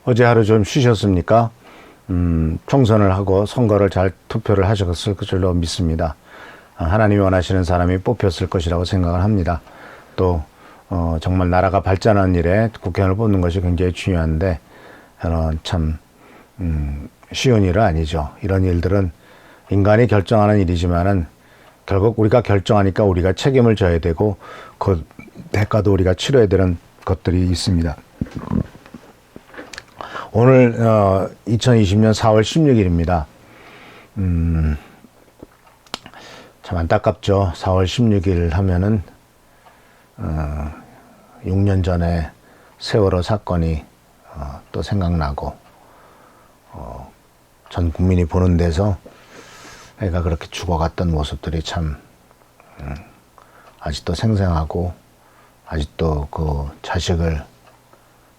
어제 하루 좀 쉬셨습니까? 총선을 하고 선거를 잘 투표를 하셨을 줄로 믿습니다. 하나님이 원하시는 사람이 뽑혔을 것이라고 생각을 합니다. 또 정말 나라가 발전하는 일에 국회의원을 뽑는 것이 굉장히 중요한데 참 쉬운 일은 아니죠. 이런 일들은 인간이 결정하는 일이지만은 결국 우리가 결정하니까 우리가 책임을 져야 되고 그 대가도 우리가 치러야 되는 것들이 있습니다. 오늘 2020년 4월 16일입니다. 참 안타깝죠. 4월 16일 하면은 6년 전에 세월호 사건이 또 생각나고 전 국민이 보는 데서 애가 그렇게 죽어갔던 모습들이 참 아직도 생생하고 아직도 그 자식을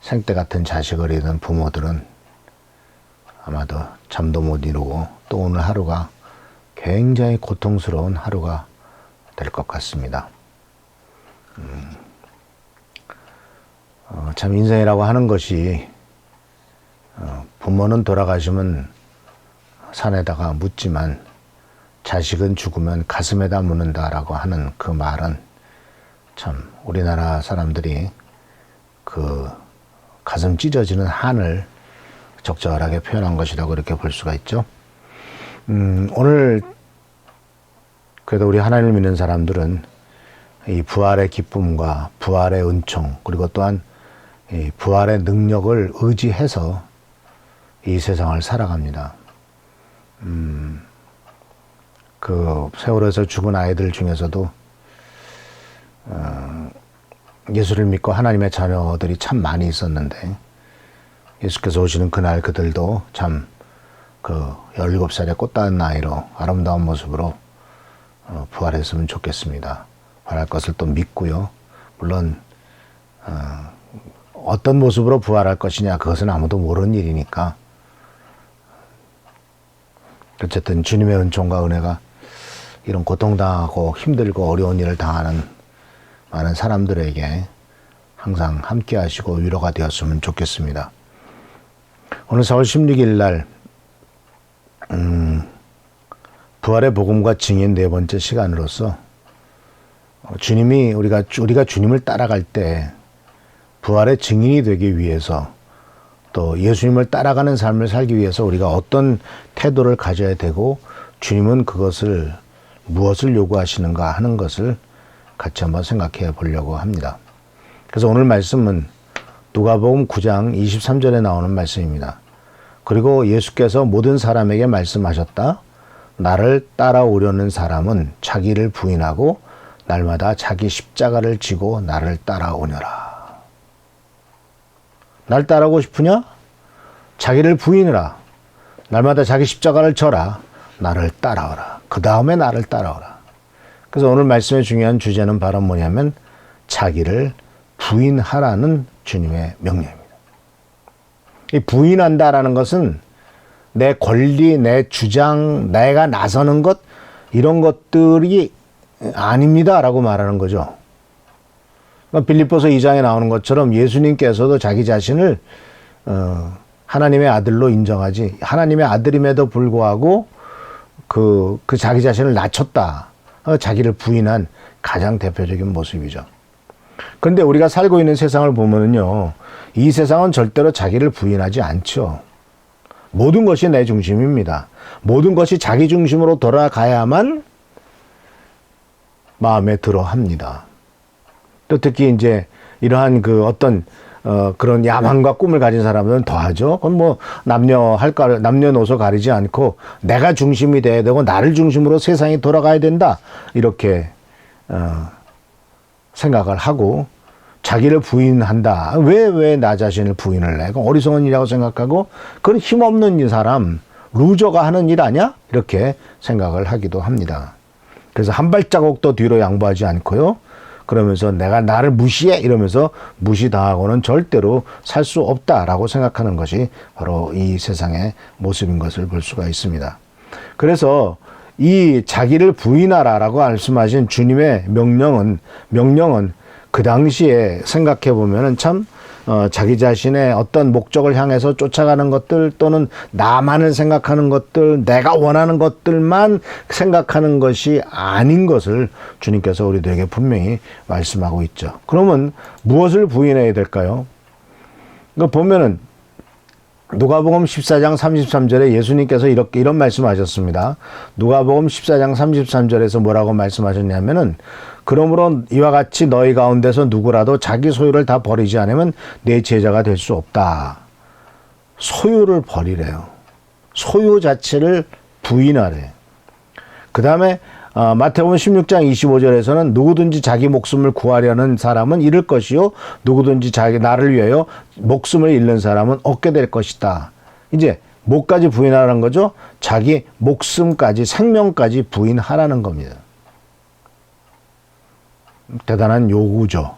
생때 같은 자식을 잃은 부모들은 아마도 잠도 못 이루고 또 오늘 하루가 굉장히 고통스러운 하루가 될 것 같습니다. 참 인생이라고 하는 것이 부모는 돌아가시면 산에다가 묻지만 자식은 죽으면 가슴에다 묻는다라고 하는 그 말은 참 우리나라 사람들이 그 가슴 찢어지는 한을 적절하게 표현한 것이라고 이렇게 볼 수가 있죠. 오늘 그래도 우리 하나님을 믿는 사람들은 이 부활의 기쁨과 부활의 은총 그리고 또한 이 부활의 능력을 의지해서 이 세상을 살아갑니다. 그 세월호에서 죽은 아이들 중에서도 예수를 믿고 하나님의 자녀들이 참 많이 있었는데 예수께서 오시는 그날 그들도 참 그 17살의 꽃다운 나이로 아름다운 모습으로 부활했으면 좋겠습니다. 부활할 것을 또 믿고요. 물론 어떤 모습으로 부활할 것이냐 그것은 아무도 모르는 일이니까 어쨌든 주님의 은총과 은혜가 이런 고통당하고 힘들고 어려운 일을 당하는 많은 사람들에게 항상 함께 하시고 위로가 되었으면 좋겠습니다. 오늘 4월 16일 날 부활의 복음과 증인 네 번째 시간으로서 주님이 우리가 주님을 따라갈 때 부활의 증인이 되기 위해서 또 예수님을 따라가는 삶을 살기 위해서 우리가 어떤 태도를 가져야 되고 주님은 그것을 무엇을 요구하시는가 하는 것을 같이 한번 생각해 보려고 합니다. 그래서 오늘 말씀은 누가복음 9장 23절에 나오는 말씀입니다. 그리고 예수께서 모든 사람에게 말씀하셨다. 나를 따라오려는 사람은 자기를 부인하고 날마다 자기 십자가를 지고 나를 따라오너라. 날 따라오고 싶으냐? 자기를 부인하라. 날마다 자기 십자가를 져라. 나를 따라오라. 그 다음에 나를 따라오라. 그래서 오늘 말씀의 중요한 주제는 바로 뭐냐면 자기를 부인하라는 주님의 명령입니다. 이 부인한다라는 것은 내 권리, 내 주장, 내가 나서는 것 이런 것들이 아닙니다라고 말하는 거죠. 빌립보서 2장에 나오는 것처럼 예수님께서도 자기 자신을 하나님의 아들로 인정하지 하나님의 아들임에도 불구하고 그 자기 자신을 낮췄다. 자기를 부인한 가장 대표적인 모습이죠. 그런데 우리가 살고 있는 세상을 보면요. 이 세상은 절대로 자기를 부인하지 않죠. 모든 것이 내 중심입니다. 모든 것이 자기 중심으로 돌아가야만 마음에 들어 합니다. 또 특히 이제 이러한 그 어떤 그런 야망과 꿈을 가진 사람들은 더하죠. 그건 뭐 남녀노소 가리지 않고 내가 중심이 돼야 되고 나를 중심으로 세상이 돌아가야 된다. 이렇게 생각을 하고 자기를 부인한다. 왜 나 자신을 부인을 해? 그건 어리석은 일이라고 생각하고 그건 힘없는 이 사람, 루저가 하는 일 아니야? 이렇게 생각을 하기도 합니다. 그래서 한 발자국도 뒤로 양보하지 않고요. 그러면서 내가 나를 무시해 이러면서 무시당하고는 절대로 살 수 없다라고 생각하는 것이 바로 이 세상의 모습인 것을 볼 수가 있습니다. 그래서 이 자기를 부인하라라고 말씀하신 주님의 명령은 그 당시에 생각해 보면은 참 자기 자신의 어떤 목적을 향해서 쫓아가는 것들 또는 나만을 생각하는 것들, 내가 원하는 것들만 생각하는 것이 아닌 것을 주님께서 우리들에게 분명히 말씀하고 있죠. 그러면 무엇을 부인해야 될까요? 그러니까 보면은 누가복음 14장 33절에 예수님께서 이런 말씀하셨습니다. 누가복음 14장 33절에서 뭐라고 말씀하셨냐면은 그러므로 이와 같이 너희 가운데서 누구라도 자기 소유를 다 버리지 않으면 내 제자가 될 수 없다. 소유를 버리래요. 소유 자체를 부인하래. 그 다음에 마태복음 16장 25절에서는 누구든지 자기 목숨을 구하려는 사람은 잃을 것이요 누구든지 자기 나를 위하여 목숨을 잃는 사람은 얻게 될 것이다. 이제 뭐까지 부인하라는 거죠? 자기 목숨까지 생명까지 부인하라는 겁니다. 대단한 요구죠.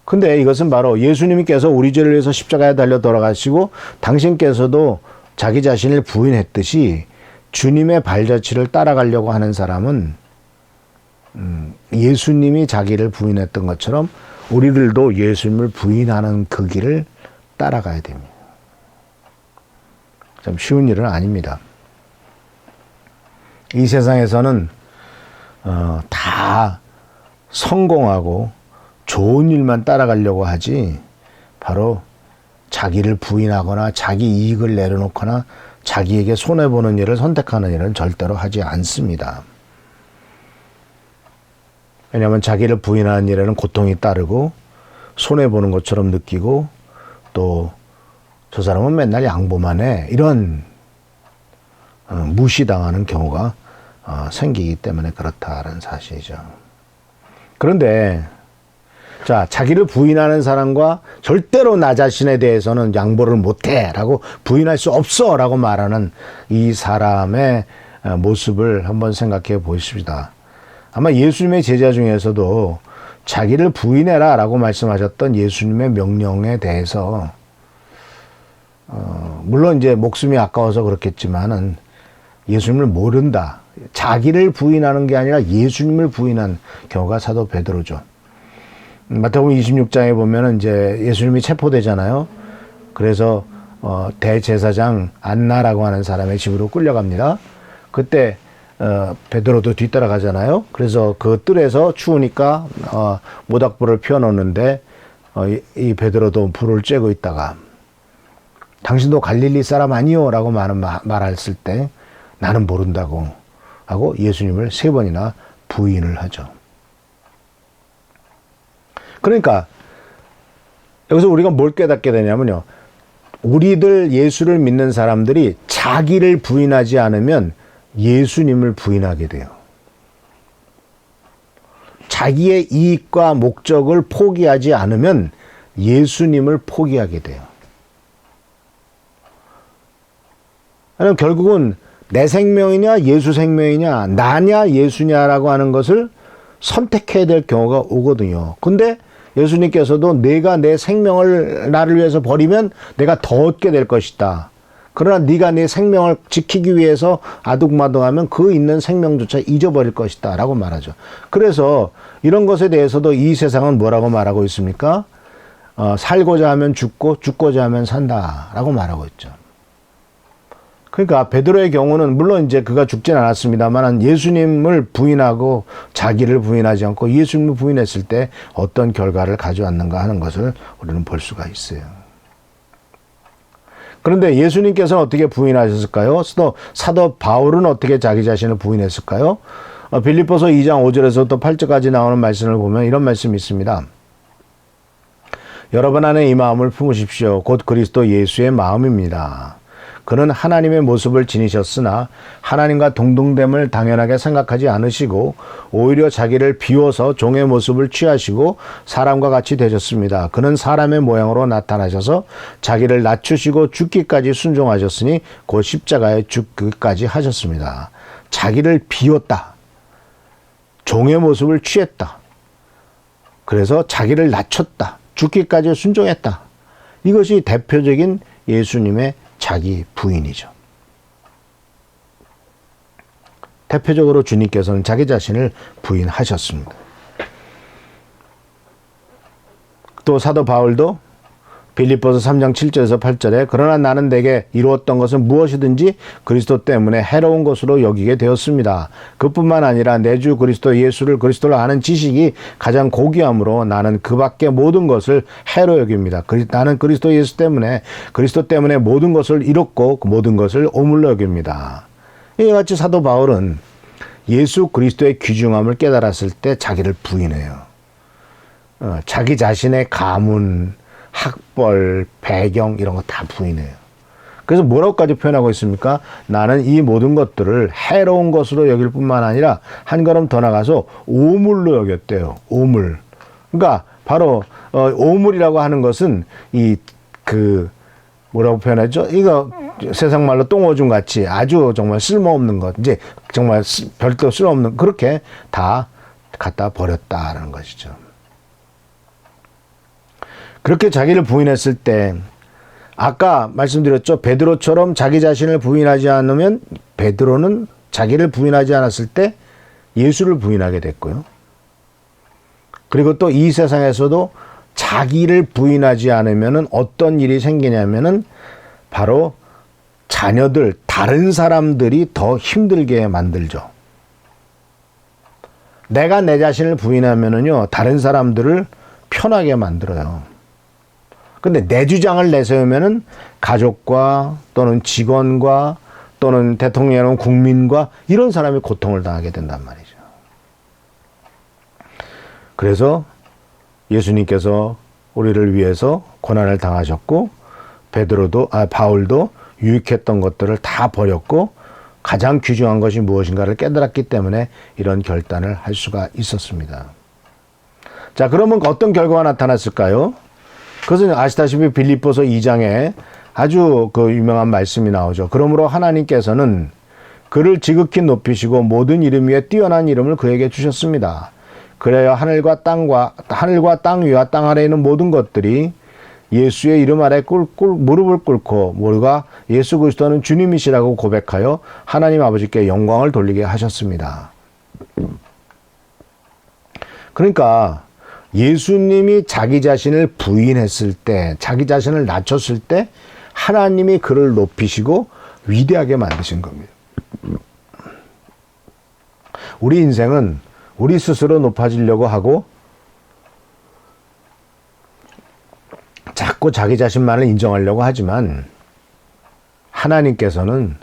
근데 이것은 바로 예수님께서 우리 죄를 위해서 십자가에 달려 돌아가시고 당신께서도 자기 자신을 부인했듯이 주님의 발자취를 따라가려고 하는 사람은 예수님이 자기를 부인했던 것처럼 우리들도 예수님을 부인하는 그 길을 따라가야 됩니다. 참 쉬운 일은 아닙니다. 이 세상에서는 다 성공하고 좋은 일만 따라가려고 하지 바로 자기를 부인하거나 자기 이익을 내려놓거나 자기에게 손해보는 일을 선택하는 일은 절대로 하지 않습니다. 왜냐하면 자기를 부인하는 일에는 고통이 따르고 손해보는 것처럼 느끼고 또 저 사람은 맨날 양보만 해 이런 무시당하는 경우가 생기기 때문에 그렇다는 사실이죠. 그런데 자, 자기를 부인하는 사람과 절대로 나 자신에 대해서는 양보를 못해 라고 부인할 수 없어 라고 말하는 이 사람의 모습을 한번 생각해 보십시다. 아마 예수님의 제자 중에서도 자기를 부인해라 라고 말씀하셨던 예수님의 명령에 대해서 물론 이제 목숨이 아까워서 그렇겠지만은 예수님을 모른다. 자기를 부인하는 게 아니라 예수님을 부인한 경우가 사도 베드로죠. 마태복음 26장에 보면은 이제 예수님이 체포되잖아요. 그래서 대제사장 안나라고 하는 사람의 집으로 끌려갑니다. 그때 베드로도 뒤따라가잖아요. 그래서 그 뜰에서 추우니까 모닥불을 피워놓는데 이 베드로도 불을 쬐고 있다가 당신도 갈릴리 사람 아니요? 라고 말했을 때 나는 모른다고 하고 예수님을 3번이나 부인을 하죠. 그러니까 여기서 우리가 뭘 깨닫게 되냐면요. 우리들 예수를 믿는 사람들이 자기를 부인하지 않으면 예수님을 부인하게 돼요. 자기의 이익과 목적을 포기하지 않으면 예수님을 포기하게 돼요. 그럼 결국은 내 생명이냐 예수 생명이냐 나냐 예수냐라고 하는 것을 선택해야 될 경우가 오거든요. 근데 예수님께서도 내가 내 생명을 나를 위해서 버리면 내가 더 얻게 될 것이다. 그러나 네가 내 생명을 지키기 위해서 아둥바둥하면 그 있는 생명조차 잊어버릴 것이다 라고 말하죠. 그래서 이런 것에 대해서도 이 세상은 뭐라고 말하고 있습니까? 살고자 하면 죽고 죽고자 하면 산다 라고 말하고 있죠. 그러니까 베드로의 경우는 물론 이제 그가 죽진 않았습니다만 예수님을 부인하고 자기를 부인하지 않고 예수님을 부인했을 때 어떤 결과를 가져왔는가 하는 것을 우리는 볼 수가 있어요. 그런데 예수님께서는 어떻게 부인하셨을까요? 사도 바울은 어떻게 자기 자신을 부인했을까요? 빌립보서 2장 5절에서부터 8절까지 나오는 말씀을 보면 이런 말씀이 있습니다. 여러분 안에 이 마음을 품으십시오. 곧 그리스도 예수의 마음입니다. 그는 하나님의 모습을 지니셨으나 하나님과 동등됨을 당연하게 생각하지 않으시고 오히려 자기를 비워서 종의 모습을 취하시고 사람과 같이 되셨습니다. 그는 사람의 모양으로 나타나셔서 자기를 낮추시고 죽기까지 순종하셨으니 곧 십자가에 죽기까지 하셨습니다. 자기를 비웠다. 종의 모습을 취했다. 그래서 자기를 낮췄다. 죽기까지 순종했다. 이것이 대표적인 예수님의 자기 부인이죠. 대표적으로 주님께서는 자기 자신을 부인하셨습니다. 또 사도 바울도 빌립보서 3장 7절에서 8절에 그러나 나는 내게 이루었던 것은 무엇이든지 그리스도 때문에 해로운 것으로 여기게 되었습니다. 그뿐만 아니라 내 주 그리스도 예수를 그리스도로 아는 지식이 가장 고귀함으로 나는 그 밖의 모든 것을 해로 여깁니다. 나는 그리스도 예수 때문에 모든 것을 잃었고 그 모든 것을 오물로 여깁니다. 이와 같이 사도 바울은 예수 그리스도의 귀중함을 깨달았을 때 자기를 부인해요. 자기 자신의 가문, 학벌, 배경 이런 거 다 부인해요. 그래서 뭐라고까지 표현하고 있습니까? 나는 이 모든 것들을 해로운 것으로 여길 뿐만 아니라 한 걸음 더 나가서 오물로 여겼대요. 오물. 그러니까 바로 오물이라고 하는 것은 뭐라고 표현하죠? 이거 세상 말로 똥오줌 같이 아주 정말 쓸모없는 것, 이제 정말 별도 쓸모없는 그렇게 다 갖다 버렸다라는 것이죠. 그렇게 자기를 부인했을 때 아까 말씀드렸죠. 베드로처럼 자기 자신을 부인하지 않으면 베드로는 자기를 부인하지 않았을 때 예수를 부인하게 됐고요. 그리고 또 이 세상에서도 자기를 부인하지 않으면 어떤 일이 생기냐면은 바로 자녀들, 다른 사람들이 더 힘들게 만들죠. 내가 내 자신을 부인하면은요, 다른 사람들을 편하게 만들어요. 근데 내 주장을 내세우면은 가족과 또는 직원과 또는 대통령이나 국민과 이런 사람이 고통을 당하게 된단 말이죠. 그래서 예수님께서 우리를 위해서 고난을 당하셨고 바울도 유익했던 것들을 다 버렸고 가장 귀중한 것이 무엇인가를 깨달았기 때문에 이런 결단을 할 수가 있었습니다. 자, 그러면 어떤 결과가 나타났을까요? 그것은 아시다시피 빌립보서 2장에 아주 유명한 말씀이 나오죠. 그러므로 하나님께서는 그를 지극히 높이시고 모든 이름 위에 뛰어난 이름을 그에게 주셨습니다. 그래야 하늘과 땅 위와 땅 아래에 있는 모든 것들이 예수의 이름 아래 무릎을 꿇고 모두가 예수 그리스도는 주님이시라고 고백하여 하나님 아버지께 영광을 돌리게 하셨습니다. 그러니까 예수님이 자기 자신을 부인했을 때, 자기 자신을 낮췄을 때 하나님이 그를 높이시고 위대하게 만드신 겁니다. 우리 인생은 우리 스스로 높아지려고 하고 자꾸 자기 자신만을 인정하려고 하지만 하나님께서는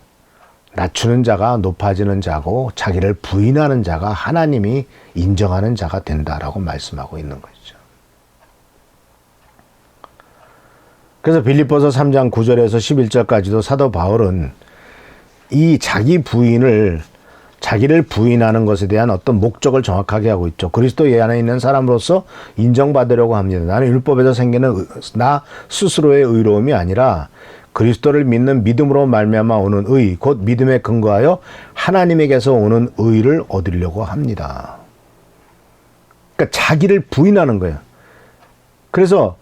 낮추는 자가 높아지는 자고 자기를 부인하는 자가 하나님이 인정하는 자가 된다라고 말씀하고 있는 것이죠. 그래서 빌립보서 3장 9절에서 11절까지도 사도 바울은 이 자기를 부인하는 것에 대한 어떤 목적을 정확하게 하고 있죠. 그리스도 안에 있는 사람으로서 인정받으려고 합니다. 나는 율법에서 생기는 나 스스로의 의로움이 아니라 그리스도를 믿는 믿음으로 말미암아 오는 의, 곧 믿음에 근거하여 하나님에게서 오는 의를 얻으려고 합니다. 그러니까 자기를 부인하는 거예요. 그래서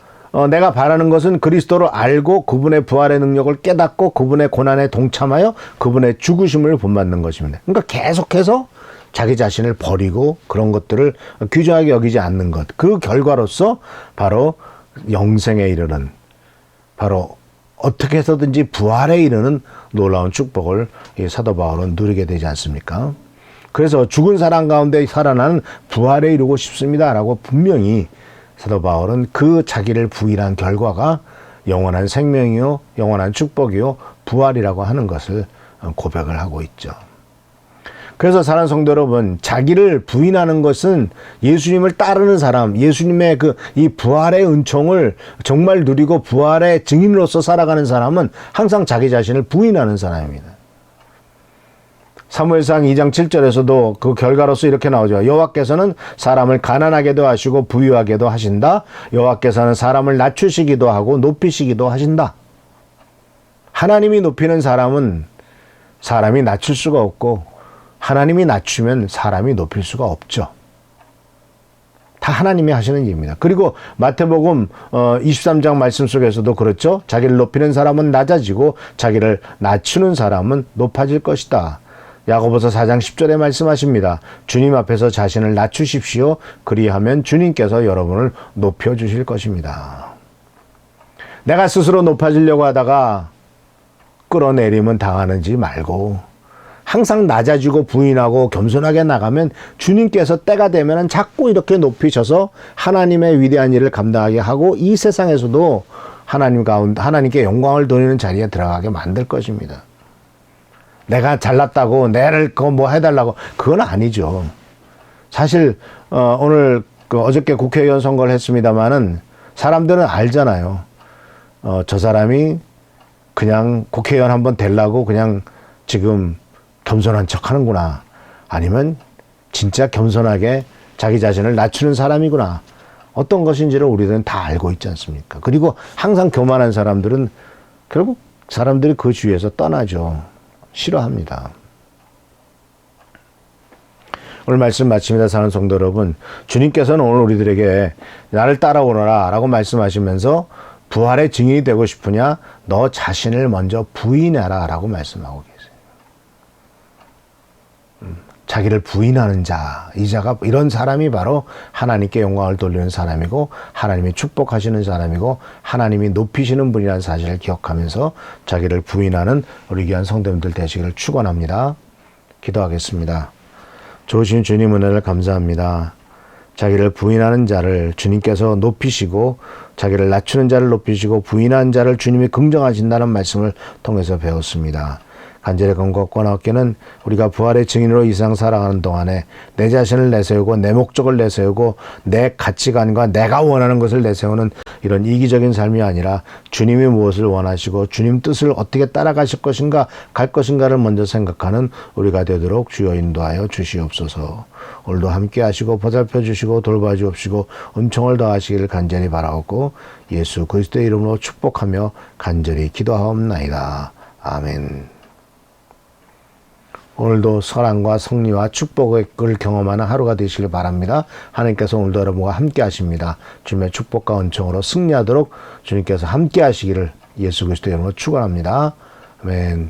내가 바라는 것은 그리스도를 알고 그분의 부활의 능력을 깨닫고 그분의 고난에 동참하여 그분의 죽으심을 본받는 것입니다. 그러니까 계속해서 자기 자신을 버리고 그런 것들을 귀중하게 여기지 않는 것. 그 결과로서 바로 영생에 이르는, 바로 어떻게 해서든지 부활에 이르는 놀라운 축복을 이 사도 바울은 누리게 되지 않습니까? 그래서 죽은 사람 가운데 살아나는 부활에 이르고 싶습니다라고 분명히 사도 바울은 그 자기를 부인한 결과가 영원한 생명이요, 영원한 축복이요, 부활이라고 하는 것을 고백을 하고 있죠. 그래서 사랑하는 성도 여러분, 자기를 부인하는 것은 예수님을 따르는 사람, 예수님의 이 부활의 은총을 정말 누리고 부활의 증인으로서 살아가는 사람은 항상 자기 자신을 부인하는 사람입니다. 사무엘상 2장 7절에서도 그 결과로서 이렇게 나오죠. 여호와께서는 사람을 가난하게도 하시고 부유하게도 하신다. 여호와께서는 사람을 낮추시기도 하고 높이시기도 하신다. 하나님이 높이는 사람은 사람이 낮출 수가 없고 하나님이 낮추면 사람이 높일 수가 없죠. 다 하나님이 하시는 일입니다. 그리고 마태복음 23장 말씀 속에서도 그렇죠. 자기를 높이는 사람은 낮아지고 자기를 낮추는 사람은 높아질 것이다. 야고보서 4장 10절에 말씀하십니다. 주님 앞에서 자신을 낮추십시오. 그리하면 주님께서 여러분을 높여주실 것입니다. 내가 스스로 높아지려고 하다가 끌어내리면 당하는지 말고 항상 낮아지고 부인하고 겸손하게 나가면 주님께서 때가 되면 자꾸 이렇게 높이셔서 하나님의 위대한 일을 감당하게 하고 이 세상에서도 하나님 가운데 하나님께 영광을 돌리는 자리에 들어가게 만들 것입니다. 내가 잘났다고 내를 그거 뭐 해달라고 그건 아니죠. 사실 오늘 어저께 국회의원 선거를 했습니다마는 사람들은 알잖아요. 저 사람이 그냥 국회의원 한번 되려고 그냥 지금 겸손한 척 하는구나. 아니면 진짜 겸손하게 자기 자신을 낮추는 사람이구나. 어떤 것인지를 우리들은 다 알고 있지 않습니까? 그리고 항상 교만한 사람들은 결국 사람들이 그 주위에서 떠나죠. 싫어합니다. 오늘 말씀 마칩니다. 사랑하는 성도 여러분. 주님께서는 오늘 우리들에게 나를 따라오너라 라고 말씀하시면서 부활의 증인이 되고 싶으냐? 너 자신을 먼저 부인해라 라고 말씀하고 계세요. 자기를 부인하는 자, 이런 사람이 바로 하나님께 영광을 돌리는 사람이고 하나님이 축복하시는 사람이고 하나님이 높이시는 분이라는 사실을 기억하면서 자기를 부인하는 우리 귀한 성도님들 되시기를 축원합니다. 기도하겠습니다. 좋으신 주님 은혜를 감사합니다. 자기를 부인하는 자를 주님께서 높이시고 자기를 낮추는 자를 높이시고 부인하는 자를 주님이 긍정하신다는 말씀을 통해서 배웠습니다. 간절히 간구하고 얻기는 우리가 부활의 증인으로 이 세상 살아가는 동안에 내 자신을 내세우고 내 목적을 내세우고 내 가치관과 내가 원하는 것을 내세우는 이런 이기적인 삶이 아니라 주님이 무엇을 원하시고 주님 뜻을 어떻게 따라가실 것인가 갈 것인가를 먼저 생각하는 우리가 되도록 주여 인도하여 주시옵소서. 오늘도 함께 하시고 보살펴 주시고 돌봐주옵시고 은총을 더하시기를 간절히 바라옵고 예수 그리스도의 이름으로 축복하며 간절히 기도하옵나이다. 아멘. 오늘도 선함과 승리와 축복을 경험하는 하루가 되시길 바랍니다. 하나님께서 오늘도 여러분과 함께 하십니다. 주님의 축복과 은총으로 승리하도록 주님께서 함께 하시기를 예수 그리스도의 이름으로 축원합니다. 아멘.